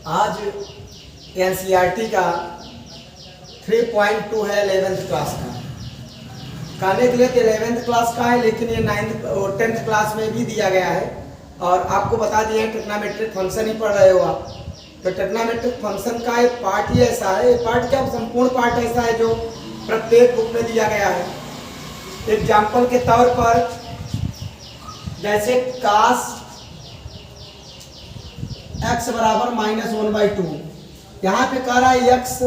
आज एनसीईआरटी का 3.2 है 11th क्लास का। कहने के लिए तो 11th क्लास का है, लेकिन ये 9th और 10th क्लास में भी दिया गया है। और आपको बता दिए हैं ट्रिग्नोमेट्रिक फंक्शन ही पढ़ रहे हो आप, तो ट्रिग्नोमेट्रिक फंक्शन का एक पार्ट ही ऐसा है, पार्ट क्या संपूर्ण पार्ट ऐसा है जो प्रत्येक बुक में दिया गया है। एग्जाम्पल के तौर पर जैसे कास x बराबर -1/2, यहाँ पे कह रहा है x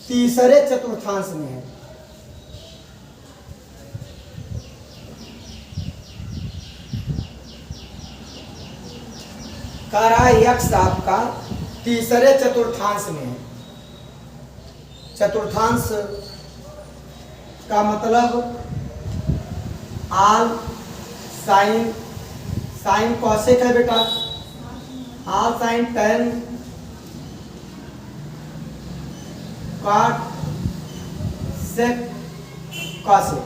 तीसरे चतुर्थांश में है। कह रहा है x आपका तीसरे चतुर्थांश में है। चतुर्थांश का मतलब आल साइन कॉसेक है बेटा, all sine tan cot sec cosec.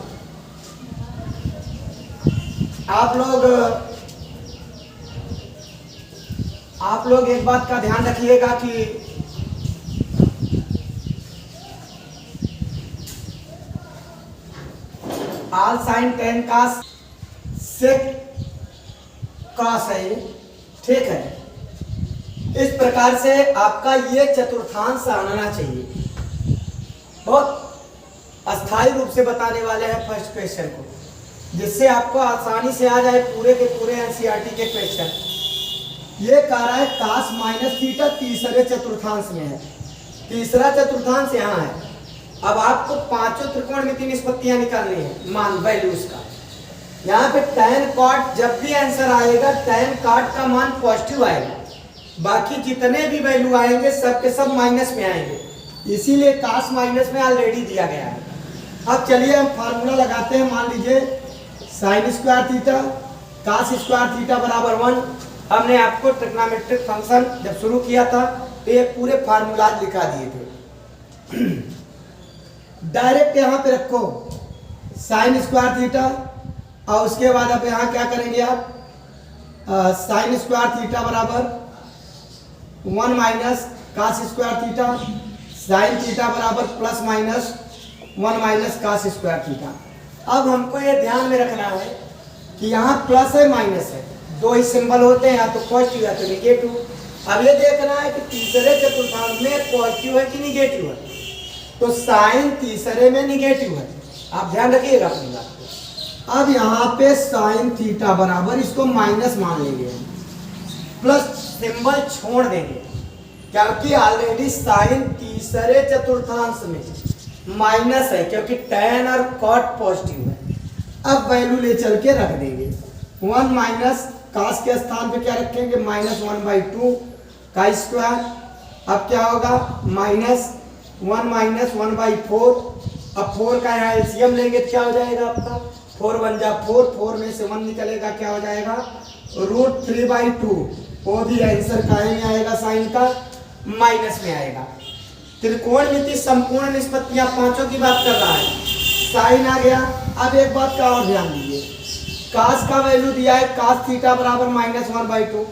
आप लोग एक बात का ध्यान रखिएगा कि आल साइन टेन का सेक कॉस है, ठीक है। इस प्रकार से आपका ये चतुर्थांश आना चाहिए। बहुत अस्थायी रूप से बताने वाले हैं फर्स्ट क्वेश्चन को, जिससे आपको आसानी से आ जाए पूरे के पूरे एनसीईआरटी के क्वेश्चन। ये कह रहा है कास माइनस थीटा तीसरे चतुर्थांश में है। तीसरा चतुर्थांश यहाँ है। अब आपको पांचों त्रिकोणमितीय निष्पत्तियां निकालनी है, मान वैल्यूज का। यहाँ पे tan cot जब भी आंसर आएगा tan cot का मान पॉजिटिव आएगा, बाकी जितने भी वैल्यू आएंगे सब के सब माइनस में आएंगे, इसीलिए कास माइनस में ऑलरेडी दिया गया है। अब चलिए हम फार्मूला लगाते हैं। मान लीजिए sine square theta cos square theta बराबर 1। हमने आपको ट्रिग्नोमेट्रिक फंक्शन जब शुरू किया था तो ये पूरे फार्मूला लिखा दिए थे। डायरेक्ट यहाँ पे रखो साइन स्क्वायर थीटा, और उसके बाद अब यहाँ क्या करेंगे आप, साइन स्क्वायर थीटा बराबर 1 minus cos square theta, sine theta बराबर plus minus 1 minus cos square theta. अब हमको ये ध्यान में रखना है कि यहाँ प्लस है माइनस है, दो ही सिंबल होते हैं, या तो पॉजिटिव या तो निगेटिव। अब ये देखना है कि तीसरे चतुर्थांश में पॉजिटिव है कि निगेटिव है, तो साइन तीसरे में निगेटिव है, आप ध्यान रखिएगा अपनी बात को। अब यहाँ पे साइन थीटा बराबर इसको माइनस मान लेंगे, प्लस सिंबल छोड़ देंगे, क्योंकि ऑलरेडी साइन तीसरे चतुर्थांश में माइनस है, क्योंकि tan और cot पॉजिटिव है। अब वैल्यू ले चल के रख देंगे 1 माइनस कास के स्थान पे क्या रखेंगे, -1/2 का स्क्वायर। अब क्या होगा -1 माइनस 1/4। अब 4 का यहाँ एलसीएम लेंगे तो क्या हो जाएगा आपका 4 बन जा 4, 4 में से 1 निकलेगा, क्या हो जाएगा √3/2। वो भी आंसर काहे में आएगा, साइन का माइनस में आएगा। त्रिकोणमिति संपूर्ण निष्पत्तियां पांचों की बात कर रहा है, साइन आ गया। अब एक बात का और ध्यान दीजिए, कास का वैल्यू दिया है कास थीटा बराबर -1/2,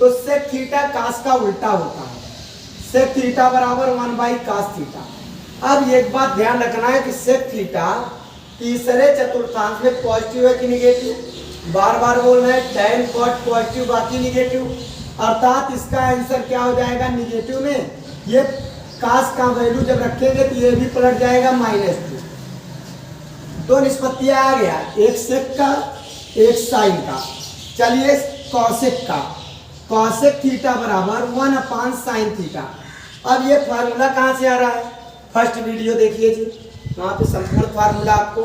तो सेक थीटा कास का उल्टा होता है, सेक थीटा बराबर 1/कास थीटा। अब एक बात ध्यान रखना है कि सेक थीटा तीसरे चतुर्थांश में पॉजिटिव है कि निगेटिव, बार बार बोलना है। tan cot पॉजिटिव बाकी निगेटिव, अर्थात इसका आंसर क्या हो जाएगा निगेटिव में। ये कास का वैल्यू जब रखेंगे तो ये भी पलट जाएगा -2। दो निष्पत्तियां आ गया, एक सेक का एक साइन का। चलिए कॉसेक का, कॉसेक थीटा बराबर 1/sin थीटा। अब ये फार्मूला कहाँ से आ रहा है, फर्स्ट वीडियो देखिए जी, वहाँ पे संपूर्ण फार्मूला आपको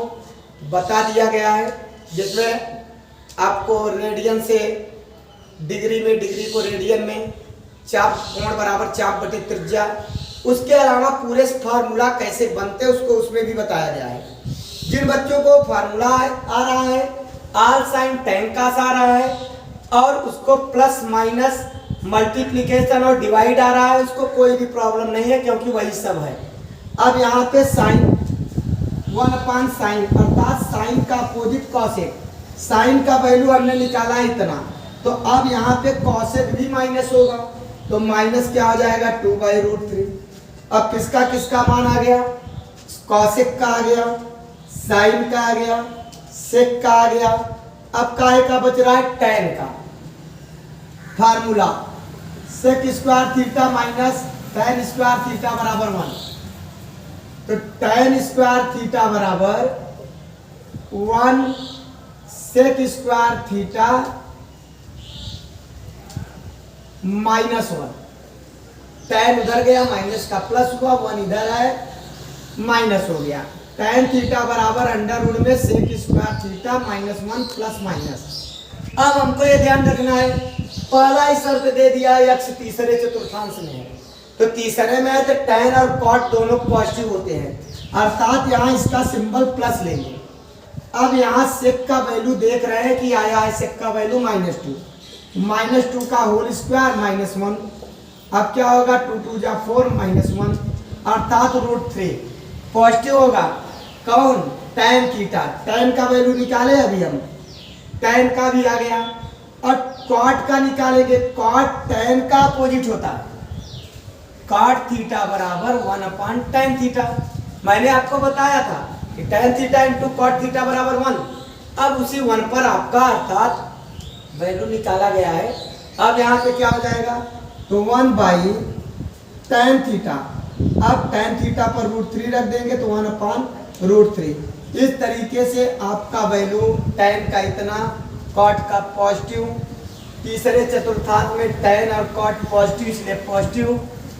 बता दिया गया है, जिसमें आपको रेडियन से डिग्री में, डिग्री को रेडियन में, चाप कोण बराबर चाप बटे त्रिज्या, उसके अलावा पूरे फार्मूला कैसे बनते हैं उसको उसमें भी बताया गया है। जिन बच्चों को फार्मूला आ रहा है, आल साइन टेन कास आ रहा है, और उसको प्लस माइनस मल्टीप्लिकेशन और डिवाइड आ रहा है, उसको कोई भी प्रॉब्लम नहीं है, क्योंकि वही सब है। अब यहाँ पे साइन 1/sin, अर्थात साइन का अपोजिट कॉसेक। साइन का वैल्यू हमने निकाला इतना, तो अब यहाँ पे कॉसेक भी माइनस होगा, तो माइनस क्या हो जाएगा 2/√3। अब किसका किसका मान आ गया, कॉसेक का आ गया, साइन का आ गया, सेक का आ गया। अब काहे का बच रहा है, tan का। Formula sec square theta minus tan square theta बराबर 1। तो tan स्क्वायर थीटा बराबर 1 सेक स्क्वायर थीटा -1। tan उधर गया, माइनस का प्लस हुआ, 1 इधर है, माइनस हो गया। tan थीटा बराबर अंडर रूट में sec square theta -1 plus minus. अब हमको ये ध्यान रखना है, पहला ही शर्त दे दिया है x तीसरे चतुर्थांश में है, तो तीसरे में है तो tan और cot दोनों पॉजिटिव होते हैं, अर्थात यहाँ इसका सिंबल प्लस लेंगे। अब यहाँ सेक का वैल्यू देख रहे हैं कि आया है सेक का वैल्यू -2 का होल स्क्वायर -1। अब क्या होगा 2 2 जा 4 -1 अर्थात √3 पॉजिटिव होगा। कौन, tan थीटा, tan का वैल्यू निकाले अभी हम, tan का भी आ गया। और cot का निकालेंगे, cot tan का अपोजिट होता है, cot थीटा बराबर 1/tan थीटा। मैंने आपको बताया था कि tan theta into cot theta बराबर 1। अब उसी 1 पर आपका अर्थात वैल्यू निकाला गया है। अब यहाँ पे क्या हो जाएगा, तो 1/tan थीटा। अब tan थीटा पर √3 रख देंगे तो 1/√3। इस तरीके से आपका वैल्यू tan का इतना, cot का पॉजिटिव, तीसरे चतुर्थांश में tan और cot पॉजिटिव इसलिए पॉजिटिव।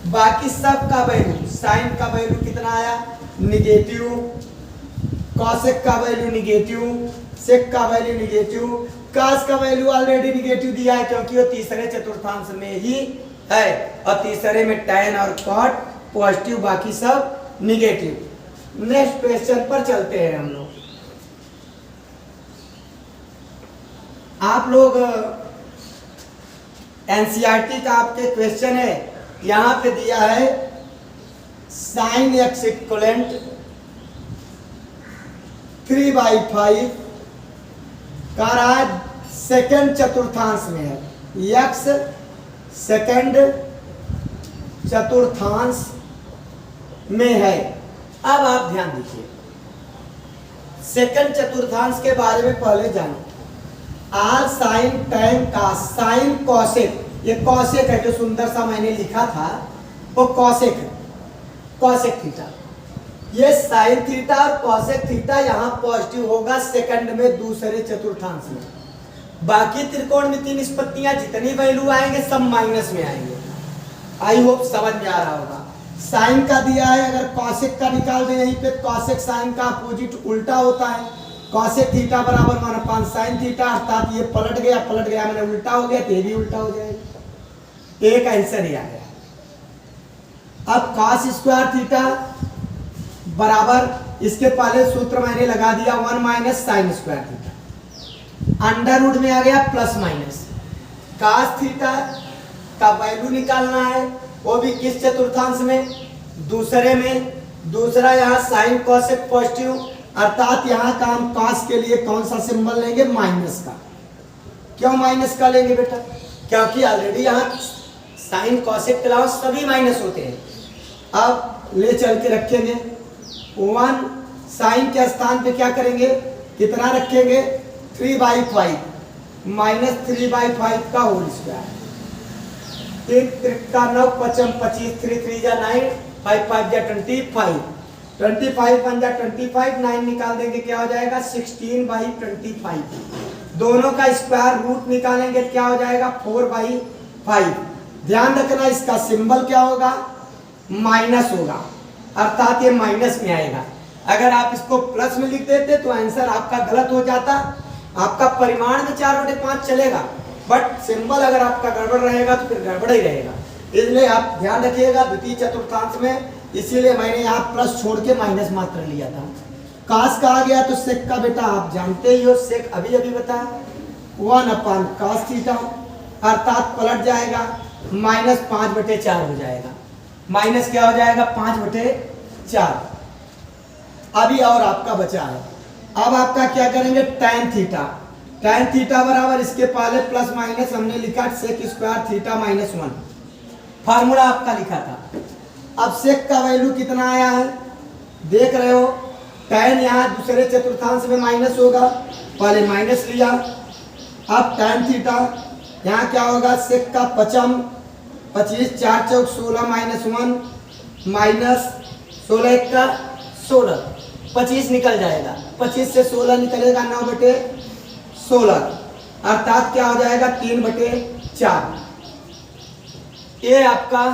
बाकी सब का वैल्यू, साइन का वैल्यू कितना आया, निगेटिव, कॉसेक का वैल्यू निगेटिव, सेक का वैल्यू निगेटिव, कास का वैल्यू ऑलरेडी निगेटिव दिया है क्योंकि वो तीसरे चतुर्थांश में ही है, और तीसरे में tan और cot पॉजिटिव, बाकी सब निगेटिव। नेक्स्ट क्वेश्चन पर चलते हैं हम लोग। आप लोग एनसीईआरटी का आपके क्वेश्चन है, यहां पे दिया है sin x इक्वलेंट 3/5 कह रहा है सेकंड चतुर्थांश में है, x सेकंड चतुर्थांश में है। अब आप ध्यान दीजिए, सेकंड चतुर्थांश के बारे में पहले जानिए। आर साइन tan का, साइन कॉसेक, ये कॉसेक है जो सुंदर सा मैंने लिखा था वो कॉसेक है, कॉसेक थीटा। ये साइन थीटा और कॉसेक थीटा यहाँ पॉजिटिव होगा सेकंड में दूसरे चतुर्थांश में। बाकी त्रिकोणमितीय निष्पत्तियां जितनी वैल्यू आएंगे सब माइनस में आएंगे। आई होप समझ में आ रहा होगा। साइन का दिया है, अगर कॉसेक का निकाल दें यहीं पे, कॉसेक साइन का अपोजिट उल्टा होता है, कॉसेक थीटा बराबर 1/sin थीटा, अर्थात ये पलट गया मैंने उल्टा हो गया, ये भी उल्टा हो जाएगा। एक आंसर ही आ गया। अब cos स्क्वायर थीटा बराबर, इसके पहले सूत्र मैंने लगा दिया 1 - sin square theta, under root में आ गया प्लस माइनस। cos थीटा का वैल्यू निकालना है, वो भी किस चतुर्थांश में, दूसरे में। दूसरा यहाँ साइन कॉसेक पॉजिटिव, अर्थात यहाँ का हम cos के लिए कौन सा सिंबल लेंगे, माइनस का। क्यों माइनस का लेंगे बेटा, क्योंकि ऑलरेडी यहाँ साइन कॉसेक के अलावा सभी माइनस होते हैं। अब ले चल के रखेंगे 1, साइन के स्थान पे क्या करेंगे, कितना रखेंगे 3/5 -3/5 का होल स्क्वायर। 3 3 का 9 5 25, 3 3 जा 9, 5 5 जा 25, 25 1 जा 25, 9 निकाल देंगे क्या हो जाएगा 16/25। दोनों का स्क्वायर रूट निकालेंगे क्या हो जाएगा 4/5। ध्यान रखना इसका सिंबल क्या होगा, माइनस होगा, अर्थात ये माइनस में आएगा। अगर आप इसको प्लस में लिख देते तो आंसर आपका गलत हो जाता। आपका परिमाण में 4/5 चलेगा, बट सिंबल अगर आपका गड़बड़ रहेगा तो फिर गड़बड़ ही रहेगा। इसलिए आप ध्यान रखिएगा द्वितीय चतुर्थांश में, इसीलिए मैंने यहाँ प्लस छोड़ के माइनस मात्र लिया था। कास का आ गया तो सेक का बेटा आप जानते ही हो, सेक अभी बताया 1/cos थीटा, अर्थात पलट जाएगा -5/4 हो जाएगा। माइनस क्या हो जाएगा 5/4। अभी और आपका बचा है, अब आपका क्या करेंगे tan थीटा। tan थीटा बराबर इसके पहले प्लस माइनस हमने लिखा सेक स्क्वायर थीटा -1। फार्मूला आपका लिखा था। अब सेक का वैल्यू कितना आया है देख रहे हो, tan यहाँ दूसरे चतुर्थांश में माइनस होगा, पहले माइनस लिया। अब tan थीटा यहाँ क्या होगा, सेक का पचम 25 4 चौक 16 -1 माइनस 16 1 का 16, 25 निकल जाएगा, 25 से 16 निकलेगा 9/16, अर्थात क्या हो जाएगा 3/4। ये आपका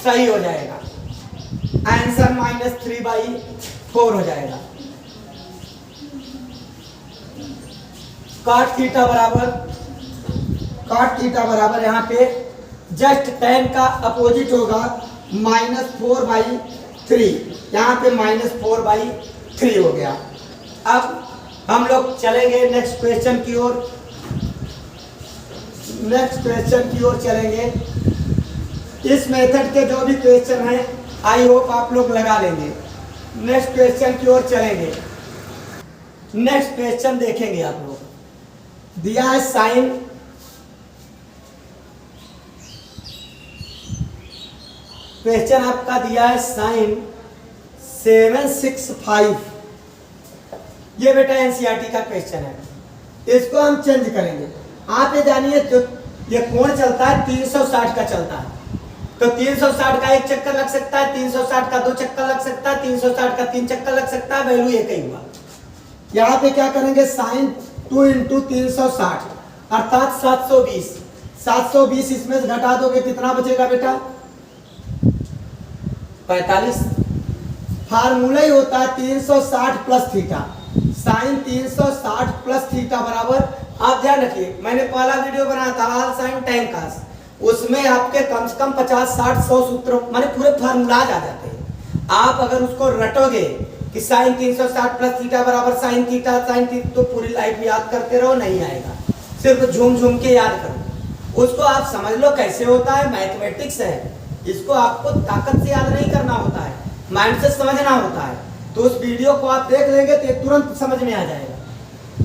सही हो जाएगा, आंसर -3/4 हो जाएगा। cot थीटा बराबर यहाँ पे जस्ट tan का अपोजिट होगा -4/3, यहाँ पे -4/3 हो गया। अब हम लोग चलेंगे नेक्स्ट क्वेश्चन की ओर चलेंगे। इस मेथड के जो भी क्वेश्चन हैं आई होप आप लोग लगा लेंगे। नेक्स्ट क्वेश्चन की ओर चलेंगे। नेक्स्ट क्वेश्चन देखेंगे आप लोग, दिया है साइन क्वेश्चन आपका दिया है साइन 765। ये बेटा एनसीईआरटी का क्वेश्चन है, इसको हम चेंज करेंगे। आप ये जानिए जो ये कोण चलता है 360 का चलता है, तो 360 का एक चक्कर लग सकता है, 360 का 2 चक्कर लग सकता है, 360 का 3 चक्कर लग सकता है, वैल्यू एक ही हुआ। यहाँ पे क्या करेंगे, साइन 2 × 360 अर्थात 720। 720 इसमें से घटा दोगे कितना बचेगा बेटा, 45। फार्मूला ही होता है 360 plus theta, sine 360 plus theta बराबर, आप ध्यान रखिए मैंने पहला वीडियो बनाया था हाल साइन टैन कास, उसमें आपके कम से कम 50 60 100 सूत्र माने पूरे फार्मूलाज आ जाते हैं। आप अगर उसको रटोगे कि साइन 360 प्लस थीटा बराबर साइन थीटा तो पूरी लाइफ याद करते रहो, नहीं आएगा। सिर्फ झूम झूम के याद करो उसको, आप समझ लो कैसे होता है, मैथमेटिक्स है, इसको आपको ताकत से याद नहीं करना होता है, माइंड से समझना होता है। तो उस वीडियो को आप देख लेंगे तो तुरंत समझ में आ जाएगा।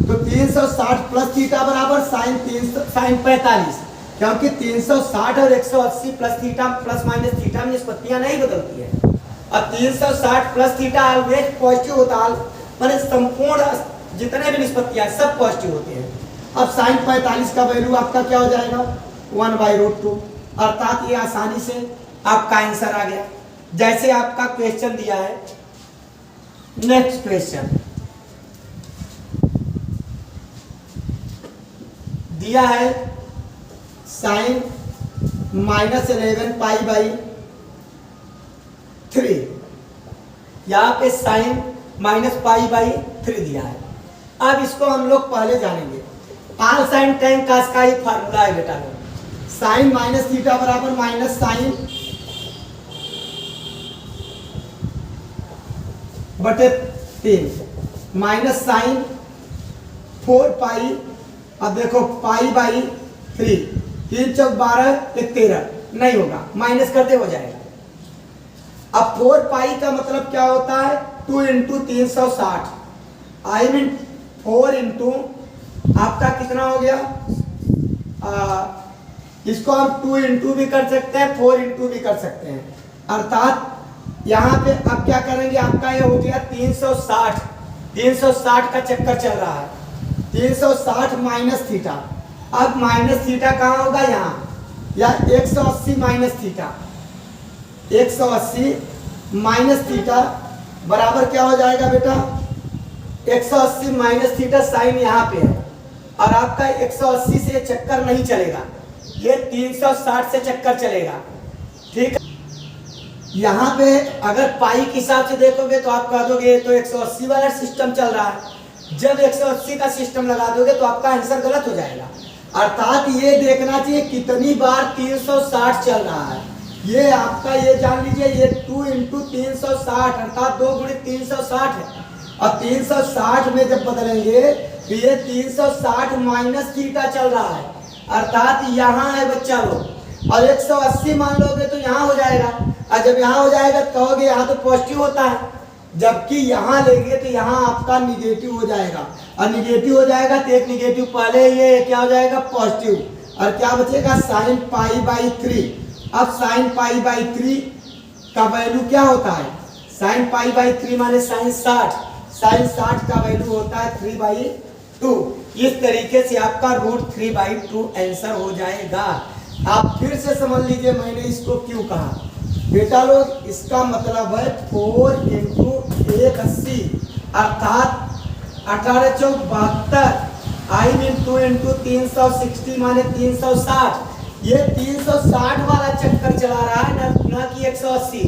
तो 360 प्लस थीटा बराबर साइन 45, क्योंकि 360 और 180 plus theta plus minus theta में निष्पत्तियां नहीं बदलती है, और 360 प्लस थीटा ऑलवेज पॉजिटिव होता है, माने संपूर्ण जितने भी निष्पत्तियां सब पॉजिटिव होते हैं। अब साइन 45 का वैल्यू आपका क्या हो जाएगा, 1/√2, अर्थात ये आसानी से आपका आंसर आ गया, जैसे आपका क्वेश्चन दिया है। नेक्स्ट क्वेश्चन दिया है साइन -11π/3, यहाँ पे साइन -π/3 दिया है। अब इसको हम लोग पहले जानेंगे, आल साइन टैन कास का ही फार्मूला है बेटा लोग, साइन माइनस थीटा बराबर माइनस साइन बटे 3 माइनस साइन 4π, अब देखो π/3, 3 चौक 12 1 13 नहीं होगा, माइनस करते हो जाएगा। अब 4π का मतलब क्या होता है, 2 × 360, आई मीन 4 × आपका कितना हो गया, इसको हम 2 × भी कर सकते हैं, 4 × भी कर सकते हैं, अर्थात यहाँ पे अब क्या करेंगे, आपका ये हो गया 360 का चक्कर चल रहा है, 360 माइनस थीटा। अब माइनस थीटा कहाँ होगा, यहाँ, या 180 माइनस थीटा, 180 माइनस थीटा बराबर क्या हो जाएगा बेटा, 180 माइनस थीटा साइन यहाँ पे है, और आपका 180 से चक्कर नहीं चलेगा, ये 360 से चक्कर चलेगा, ठीक है। यहाँ पे अगर पाई के हिसाब से देखोगे तो आप कह दोगे तो 180 वाला सिस्टम चल रहा है, जब 180 का सिस्टम लगा दोगे तो आपका आंसर गलत हो जाएगा, अर्थात ये देखना चाहिए कितनी बार 360 चल रहा है। ये आपका ये जान लीजिए, ये 2 × 360 अर्थात 2 × 360 है, और 360 में जब बदलेंगे तो ये 360 माइनस थीटा चल रहा है, अर्थात यहाँ है बच्चा लोग, और 180 मान लोगे तो यहाँ हो जाएगा, और जब यहाँ हो जाएगा तो कहोगे यहाँ तो पॉजिटिव होता है, जबकि यहाँ लेंगे तो यहाँ आपका निगेटिव हो जाएगा, और निगेटिव हो जाएगा तो एक निगेटिव पहले ये क्या हो जाएगा पॉजिटिव, और क्या बचेगा साइन पाई बाई 3। अब साइन पाई बाई 3 का वैल्यू क्या होता है, साइन पाई बाई 3 माने साइन 60, साइन 60 का वैल्यू होता है 3/2। इस तरीके से आपका √3/2 आंसर हो जाएगा। आप फिर से समझ लीजिए मैंने इसको क्यों कहा बेटा लोग, इसका मतलब है 4 × 180 अर्थात 18 चौक 72, आई मीन 2 × 360 माने 360। ये 360 वाला चक्कर चला रहा है ना कि 180।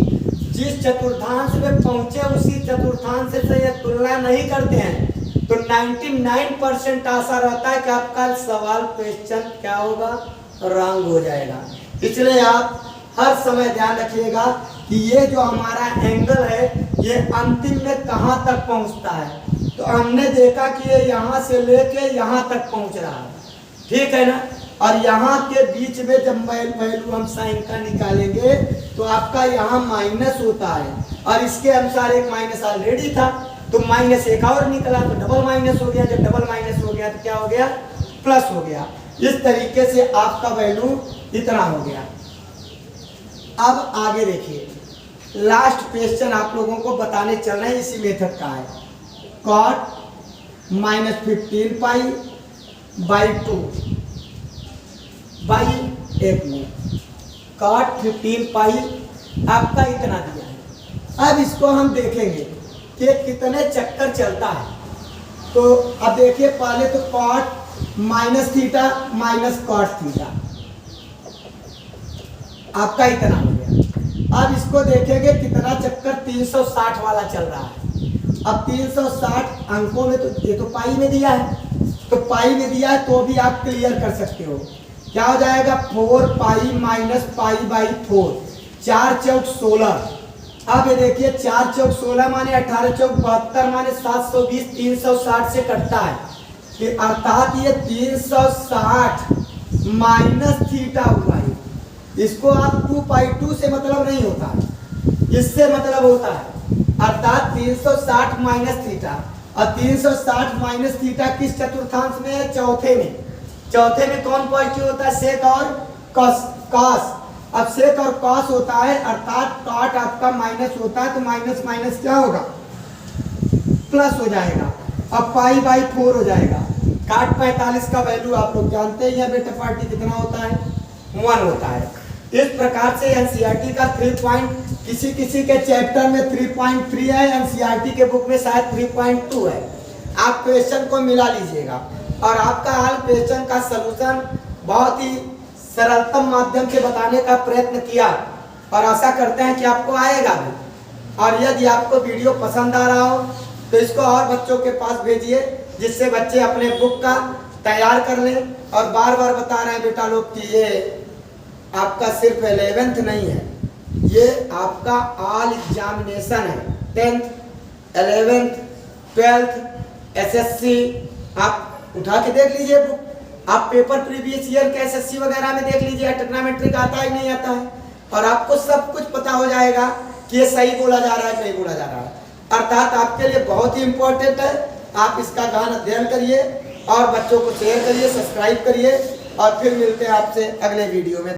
जिस चतुर्थांश में पहुंचे उसी चतुर्थांश से ये तुलना नहीं करते हैं, तो 99% आशा रहता है कि आपका सवाल क्वेश्चन क्या होगा, रॉन्ग हो जाएगा। इसलिए आप हर समय ध्यान रखिएगा कि ये जो हमारा एंगल है ये अंतिम में कहाँ तक पहुंचता है। तो हमने देखा कि ये यहाँ से लेके यहाँ तक पहुंच रहा है, ठीक है ना। और यहाँ के बीच में जब वैल्यू हम साइन का निकालेंगे तो आपका यहाँ माइनस होता है, और इसके अनुसार एक माइनस ऑलरेडी था तो माइनस एक और निकला तो डबल माइनस हो गया। जब डबल माइनस हो गया तो क्या हो गया, प्लस हो गया। इस तरीके से आपका वैल्यू इतना हो गया। अब आगे देखिए, लास्ट क्वेश्चन आप लोगों को बताने चल रहे हैं, इसी मेथड का है। cot -15π/2 बाई 1 में cot 15π आपका इतना दिया है। अब इसको हम देखेंगे कि कितने चक्कर चलता है। तो अब देखिए पहले तो cot -θ -cot θ आपका इतना हो गया। अब इसको देखेंगे कितना चक्कर 360 वाला चल रहा है। अब 360 अंकों में तो ये तो पाई में दिया है, तो पाई में दिया है तो भी आप क्लियर कर सकते हो। क्या हो जाएगा 4π - π/4, 4 चौक 16। अब ये देखिए 4 चौक 16 माने 18 चौक 72 माने 720, 360 से कटता है, अर्थात ये 360 - θ हुआ है। इसको आप 2/2 से मतलब नहीं होता है, इससे मतलब होता है, अर्थात 360 - θ। और 360 - θ किस चतुर्थांश में है, चौथे में। चौथे में कौन पॉजिटिव होता है, सेक और कॉस। अब सेक और कॉस होता है, अर्थात कॉट आपका माइनस होता है तो माइनस माइनस क्या होगा, प्लस हो जाएगा। अब π/4 हो जाएगा। cot 45 का वैल्यू आप लोग जानते हैं बेटा पार्टी कितना होता है, 1 होता है। इस प्रकार से एनसीईआरटी का 3 किसी किसी के चैप्टर में 3.3 है, एनसीईआरटी के बुक में शायद 3.2 है। आप क्वेश्चन को मिला लीजिएगा और आपका हल क्वेश्चन का सलूशन बहुत ही सरलतम माध्यम से बताने का प्रयत्न किया और आशा करते हैं कि आपको आएगा भी। और यदि आपको वीडियो पसंद आ रहा हो तो इसको और बच्चों के पास भेजिए, जिससे बच्चे अपने बुक का तैयार कर लें। और बार बार बता रहे हैं बेटा लोग कि ये आपका सिर्फ 11th नहीं है, ये आपका ऑल एग्जामिनेशन है। 10th, 11th, 12th, SSC आप उठा के देख लीजिए बुक। आप पेपर प्रीवियस ईयर के SSC वगैरह में देख लीजिए, ट्रिग्नोमेट्री का आता ही नहीं आता है, और आपको सब कुछ पता हो जाएगा कि ये सही बोला जा रहा है नहीं बोला जा रहा है। अर्थात आपके लिए बहुत ही इंपॉर्टेंट है। आप इसका गहन अध्ययन करिए और बच्चों को शेयर करिए, सब्सक्राइब करिए, और फिर मिलते हैं आपसे अगले वीडियो में।